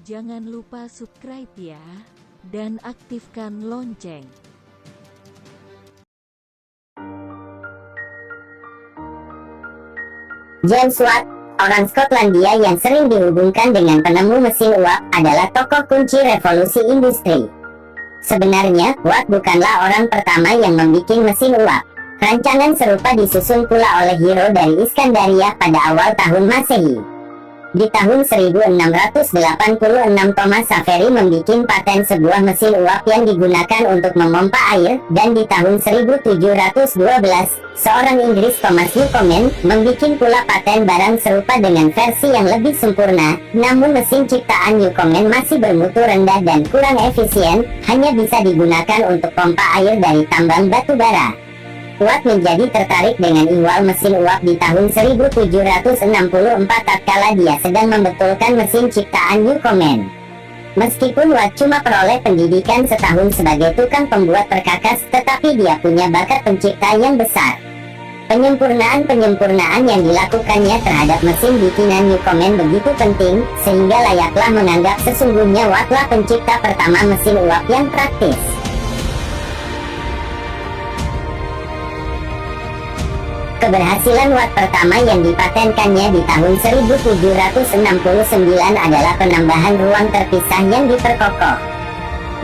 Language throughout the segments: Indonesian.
Jangan lupa subscribe ya, dan aktifkan lonceng. James Watt, orang Skotlandia yang sering dihubungkan dengan penemu mesin uap, adalah tokoh kunci revolusi industri. Sebenarnya, Watt bukanlah orang pertama yang membuat mesin uap. Rancangan serupa disusun pula oleh Hero dari Iskandaria pada awal tahun Masehi. Di tahun 1686, Thomas Savery membuat paten sebuah mesin uap yang digunakan untuk memompa air, dan di tahun 1712, seorang Inggris, Thomas Newcomen, membuat pula paten barang serupa dengan versi yang lebih sempurna. Namun mesin ciptaan Newcomen masih bermutu rendah dan kurang efisien, hanya bisa digunakan untuk pompa air dari tambang batu bara. Watt menjadi tertarik dengan ihwal mesin uap di tahun 1764 tatkala dia sedang membetulkan mesin ciptaan Newcomen. Meskipun Watt cuma peroleh pendidikan setahun sebagai tukang pembuat perkakas, tetapi dia punya bakat pencipta yang besar. Penyempurnaan yang dilakukannya terhadap mesin bikinan Newcomen begitu penting, sehingga layaklah menganggap sesungguhnya Wattlah pencipta pertama mesin uap yang praktis. Keberhasilan Watt pertama yang dipatenkannya di tahun 1769 adalah penambahan ruang terpisah yang diperkokoh.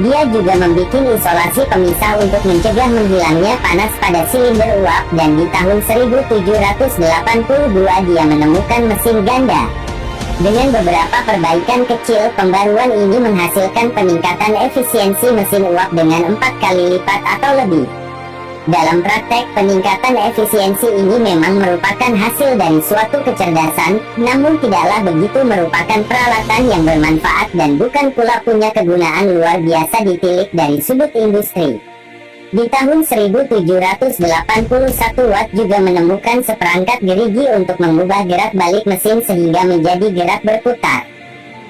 Dia juga membuat isolasi pemisah untuk mencegah menghilangnya panas pada silinder uap, dan di tahun 1782 dia menemukan mesin ganda. Dengan beberapa perbaikan kecil, pembaruan ini menghasilkan peningkatan efisiensi mesin uap dengan 4 kali lipat atau lebih. Dalam praktek, peningkatan efisiensi ini memang merupakan hasil dari suatu kecerdasan, namun tidaklah begitu merupakan peralatan yang bermanfaat dan bukan pula punya kegunaan luar biasa ditilik dari sudut industri. Di tahun 1781 Watt juga menemukan seperangkat gerigi untuk mengubah gerak balik mesin sehingga menjadi gerak berputar.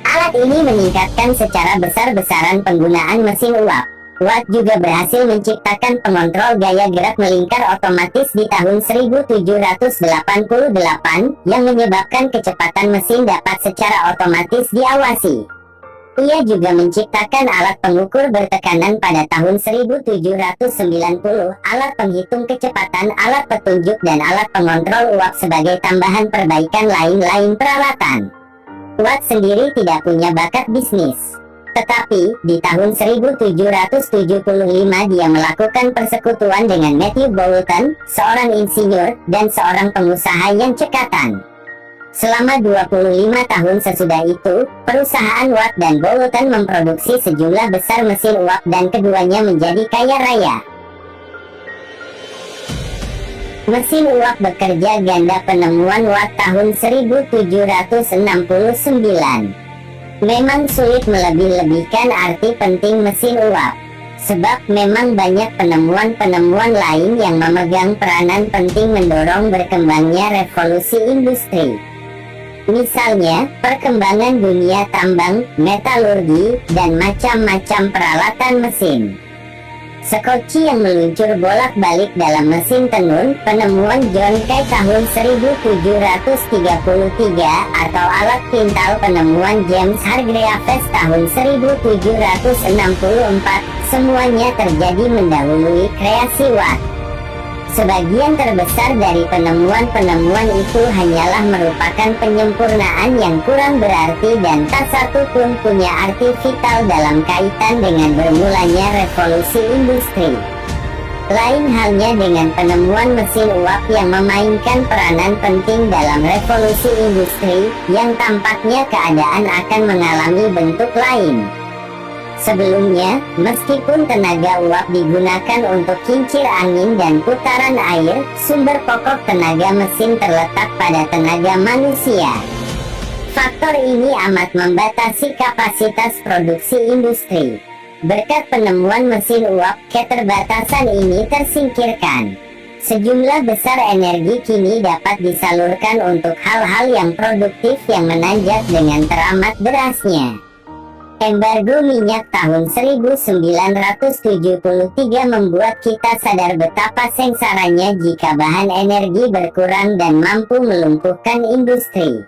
Alat ini meningkatkan secara besar-besaran penggunaan mesin uap. Watt juga berhasil menciptakan pengontrol gaya gerak melingkar otomatis di tahun 1788 yang menyebabkan kecepatan mesin dapat secara otomatis diawasi. Ia juga menciptakan alat pengukur bertekanan pada tahun 1790, alat penghitung kecepatan, alat petunjuk, dan alat pengontrol uap sebagai tambahan perbaikan lain-lain peralatan. Watt sendiri tidak punya bakat bisnis. Tetapi, di tahun 1775 dia melakukan persekutuan dengan Matthew Boulton, seorang insinyur, dan seorang pengusaha yang cekatan. Selama 25 tahun sesudah itu, perusahaan Watt dan Boulton memproduksi sejumlah besar mesin uap dan keduanya menjadi kaya raya. Mesin uap bekerja ganda. Penemuan Watt tahun 1769. Memang sulit melebih-lebihkan arti penting mesin uap, sebab memang banyak penemuan-penemuan lain yang memegang peranan penting mendorong berkembangnya revolusi industri. Misalnya, perkembangan dunia tambang, metalurgi, dan macam-macam peralatan mesin. Skoci yang meluncur bolak-balik dalam mesin tenun, penemuan John Kay tahun 1733, atau alat pintal penemuan James Hargreaves tahun 1764, semuanya terjadi mendahului kreasi Watt. Sebagian terbesar dari penemuan-penemuan itu hanyalah merupakan penyempurnaan yang kurang berarti dan tak satu pun punya arti vital dalam kaitan dengan bermulanya revolusi industri. Lain halnya dengan penemuan mesin uap yang memainkan peranan penting dalam revolusi industri, yang tampaknya keadaan akan mengalami bentuk lain. Sebelumnya, meskipun tenaga uap digunakan untuk kincir angin dan putaran air, sumber pokok tenaga mesin terletak pada tenaga manusia. Faktor ini amat membatasi kapasitas produksi industri. Berkat penemuan mesin uap, keterbatasan ini tersingkirkan. Sejumlah besar energi kini dapat disalurkan untuk hal-hal yang produktif yang menanjak dengan teramat derasnya. Embargo minyak tahun 1973 membuat kita sadar betapa sengsaranya jika bahan energi berkurang dan mampu melumpuhkan industri.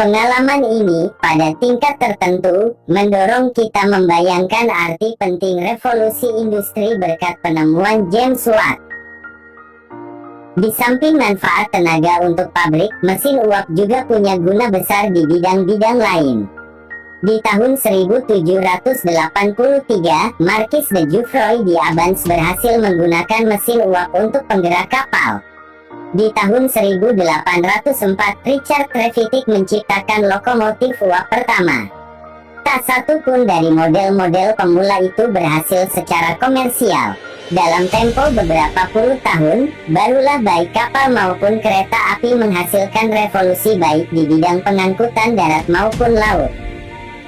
Pengalaman ini, pada tingkat tertentu, mendorong kita membayangkan arti penting revolusi industri berkat penemuan James Watt. Di samping manfaat tenaga untuk pabrik, mesin uap juga punya guna besar di bidang-bidang lain. Di tahun 1783, Marquis de Jouffroy di Abans berhasil menggunakan mesin uap untuk penggerak kapal. Di tahun 1804, Richard Trevithick menciptakan lokomotif uap pertama. Tak satu pun dari model-model pemula itu berhasil secara komersial. Dalam tempo beberapa puluh tahun, barulah baik kapal maupun kereta api menghasilkan revolusi baik di bidang pengangkutan darat maupun laut.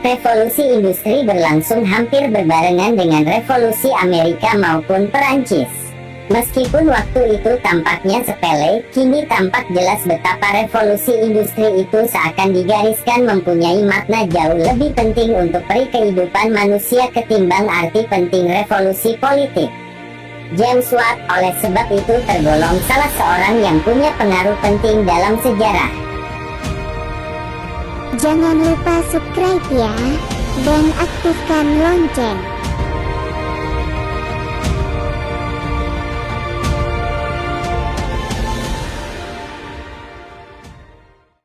Revolusi industri berlangsung hampir berbarengan dengan revolusi Amerika maupun Perancis. Meskipun waktu itu tampaknya sepele, kini tampak jelas betapa revolusi industri itu seakan digariskan mempunyai makna jauh lebih penting untuk kehidupan manusia ketimbang arti penting revolusi politik. James Watt oleh sebab itu tergolong salah seorang yang punya pengaruh penting dalam sejarah. Jangan lupa subscribe ya, dan aktifkan lonceng.